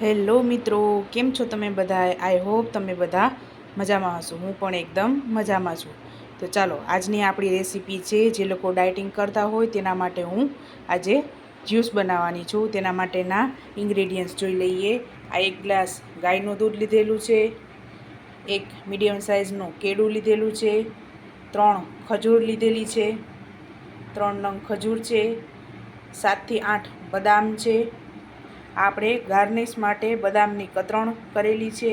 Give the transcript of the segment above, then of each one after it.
Hello મિત્રો, કેમ છો તમે બધા? આઈ હોપ તમે બધા મજામાં હશો. હું પણ એકદમ મજામાં છું. તો ચાલો, આજની આપણી રેસીપી છે, જે લોકો ડાયટિંગ કરતા હોય તેના માટે હું આજે જ્યુસ બનાવવાની છું. તેના માટેના ઇન્ગ્રેડિયન્ટ્સ જોઈ લઈએ. આ 1 ગ્લાસ ગાયનું દૂધ લીધેલું છે, એક મીડિયમ સાઇઝનું કેળું લીધેલું છે, 3 ખજૂર લીધેલી છે, 3 નંગ ખજૂર છે, 7 થી 8 બદામ છે. આપણે ગાર્નિશ માટે બદામની કતરણ કરેલી છે,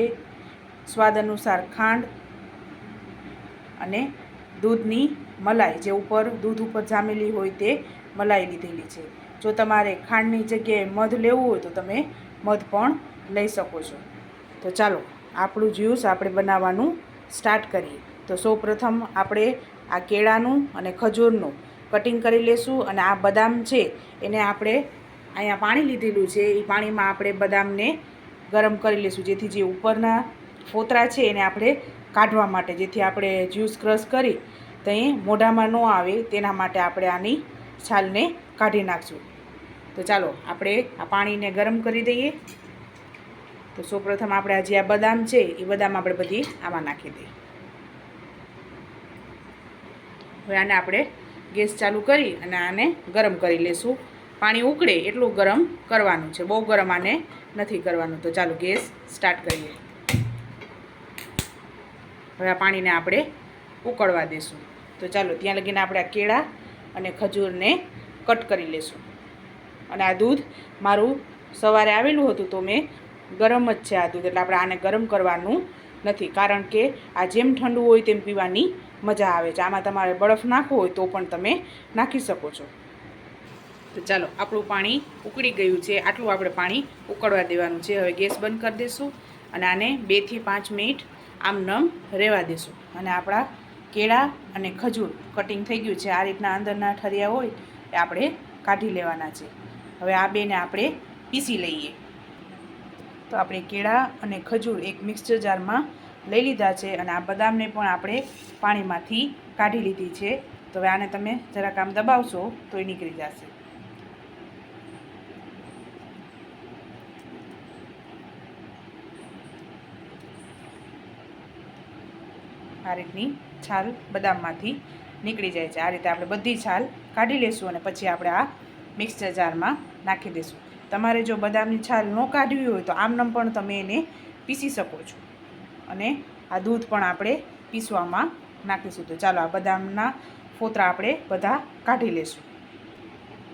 સ્વાદ અનુસાર ખાંડ અને દૂધની મલાઈ, જે દૂધ ઉપર જામેલી હોય તે મલાઈ લીધેલી છે. જો તમારે ખાંડની જગ્યાએ મધ લેવું હોય તો તમે મધ પણ લઈ શકો છો. તો ચાલો આપણું જ્યુસ આપણે બનાવવાનું સ્ટાર્ટ કરીએ. તો સૌપ્રથમ આપણે આ કેળાનું અને ખજૂરનું કટિંગ કરી લેશું, અને આ બદામ છે એને આપણે અહીંયા પાણી લીધેલું છે, એ પાણીમાં આપણે બદામને ગરમ કરી લઈશું, જેથી જે ઉપરના ફોતરા છે એને આપણે કાઢવા માટે, જેથી આપણે જ્યુસ ક્રશ કરી તો એ મોઢામાં ન આવે તેના માટે આપણે આની છાલને કાઢી નાખશું. તો ચાલો આપણે આ પાણીને ગરમ કરી દઈએ. તો સૌપ્રથમ આપણે આ જે આ બદામ છે એ બદામ આપણે બધી આમાં નાખી દઈએ. હવે આને આપણે ગેસ ચાલુ કરી અને આને ગરમ કરી લેશું. પાણી ઉકળે એટલું ગરમ કરવાનું છે, બહુ ગરમ આને નથી કરવાનું. તો ચાલો ગેસ સ્ટાર્ટ કરીએ. હવે આ પાણીને આપણે ઉકળવા દઈશું. તો ચાલો ત્યાં લગીને આપણે આ કેળા અને ખજૂરને કટ કરી લેશું. અને આ દૂધ મારું સવારે આવેલું હતું, તો મેં ગરમ જ છે આ દૂધ, એટલે આપણે આને ગરમ કરવાનું નથી, કારણ કે આ જેમ ઠંડુ હોય તેમ પીવાની મજા આવે છે. આમાં તમારે બરફ નાખવો હોય તો પણ તમે નાખી શકો છો. તો ચાલો આપણું પાણી ઉકળી ગયું છે, આટલું આપણે પાણી ઉકળવા દેવાનું છે. હવે ગેસ બંધ કરી દઈશું અને આને 2 થી 5 મિનિટ આમનમ રહેવા દઈશું. અને આપણા કેળા અને ખજૂર કટિંગ થઈ ગયું છે. આ રીતના અંદરના ઠરિયા હોય એ આપણે કાઢી લેવાના છે. હવે આ બેને આપણે પીસી લઈએ. તો આપણે કેળા અને ખજૂર એક મિક્સર જારમાં લઈ લીધા છે, અને આ બદામને પણ આપણે પાણીમાંથી કાઢી લીધી છે. તો હવે આને તમે જરાક આમ દબાવશો તો એ નીકળી જશે. આ રીતની છાલ બદામમાંથી નીકળી જાય છે. આ રીતે આપણે બધી છાલ કાઢી લઈશું, અને પછી આપણે આ મિક્સર જારમાં નાખી દઈશું. તમારે જો બદામની છાલ ન કાઢવી હોય તો આમનમ પણ તમે એને પીસી શકો છો, અને આ દૂધ પણ આપણે પીસવામાં નાખીશું. તો ચાલો આ બદામના ફોતરા આપણે બધા કાઢી લઈશું.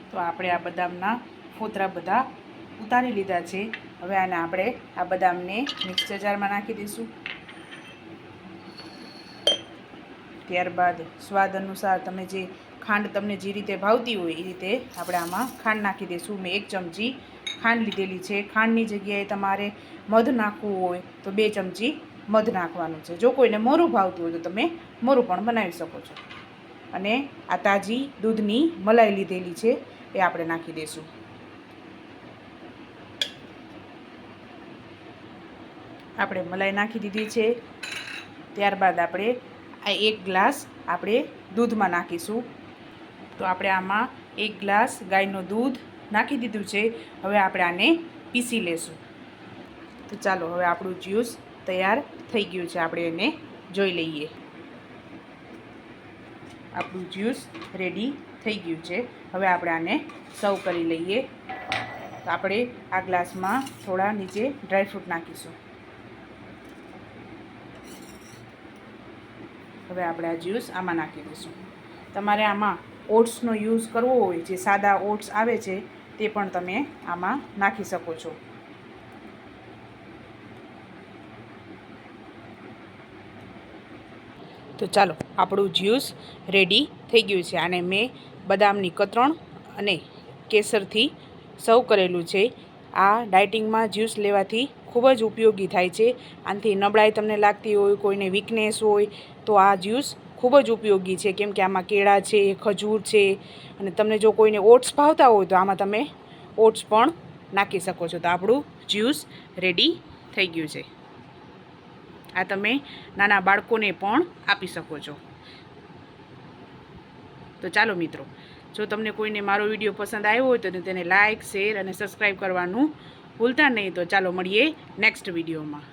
તો આપણે આ બદામના ફોતરા બધા ઉતારી લીધા છે. હવે આને આપણે આ બદામને મિક્સર જારમાં નાખી દઈશું. ત્યારબાદ સ્વાદ અનુસાર તમે જે ખાંડ તમને જે રીતે ભાવતી હોય એ રીતે આપણે આમાં ખાંડ નાખી દઈશું. મેં 1 ચમચી ખાંડ લીધેલી છે. ખાંડની જગ્યાએ તમારે મધ નાખવું હોય તો 2 ચમચી મધ નાખવાનું છે. જો કોઈને મોરું ભાવતું હોય તો તમે મોરું પણ બનાવી શકો છો. અને આ તાજી દૂધની મલાઈ લીધેલી છે એ આપણે નાખી દઈશું. આપણે મલાઈ નાખી દીધી છે. ત્યારબાદ આપણે આ 1 ગ્લાસ આપણે દૂધમાં નાખીશું. તો આપણે આમાં 1 ગ્લાસ ગાયનું દૂધ નાખી દીધું છે. હવે આપણે આને પીસી લેશું. તો ચાલો હવે આપણું જ્યુસ તૈયાર થઈ ગયું છે. આપણે એને જોઈ લઈએ. આપણું જ્યુસ રેડી થઈ ગયું છે. હવે આપણે આને સર્વ કરી લઈએ. તો આપણે આ ગ્લાસમાં થોડા નીચે ડ્રાયફ્રૂટ નાખીશું. હવે આપણે આ જ્યુસ આમાં નાખી દઈશું. તમારે આમાં ઓટ્સનો યુઝ કરવો હોય, જે સાદા ઓટ્સ આવે છે તે પણ તમે આમાં નાખી શકો છો. તો ચાલો આપણું જ્યુસ રેડી થઈ ગયું છે. આને મેં બદામની કતરણ અને કેસરથી સર્વ કરેલું છે. આ ડાયટિંગમાં જ્યુસ લેવાથી ખૂબ જ ઉપયોગી થાય છે. આનાથી નબળાઈ તમને લાગતી હોય, કોઈને વીકનેસ હોય, તો આ જ્યુસ ખૂબ જ ઉપયોગી છે, કેમ કે આમાં કેળા છે, ખજૂર છે, અને તમને જો કોઈને ઓટ્સ ભાવતા હોય તો આમાં તમે ઓટ્સ પણ નાખી શકો છો. તો આપણું જ્યુસ રેડી થઈ ગયું છે. આ તમે નાના બાળકોને પણ આપી શકો છો. તો ચાલો મિત્રો, જો તમને કોઈને મારો વિડીયો પસંદ આવ્યો હોય તો તેને લાઇક, શેર અને સબસ્ક્રાઈબ કરવાનું ભૂલતા નહીં. તો ચાલો મળીએ નેક્સ્ટ વિડીયોમાં.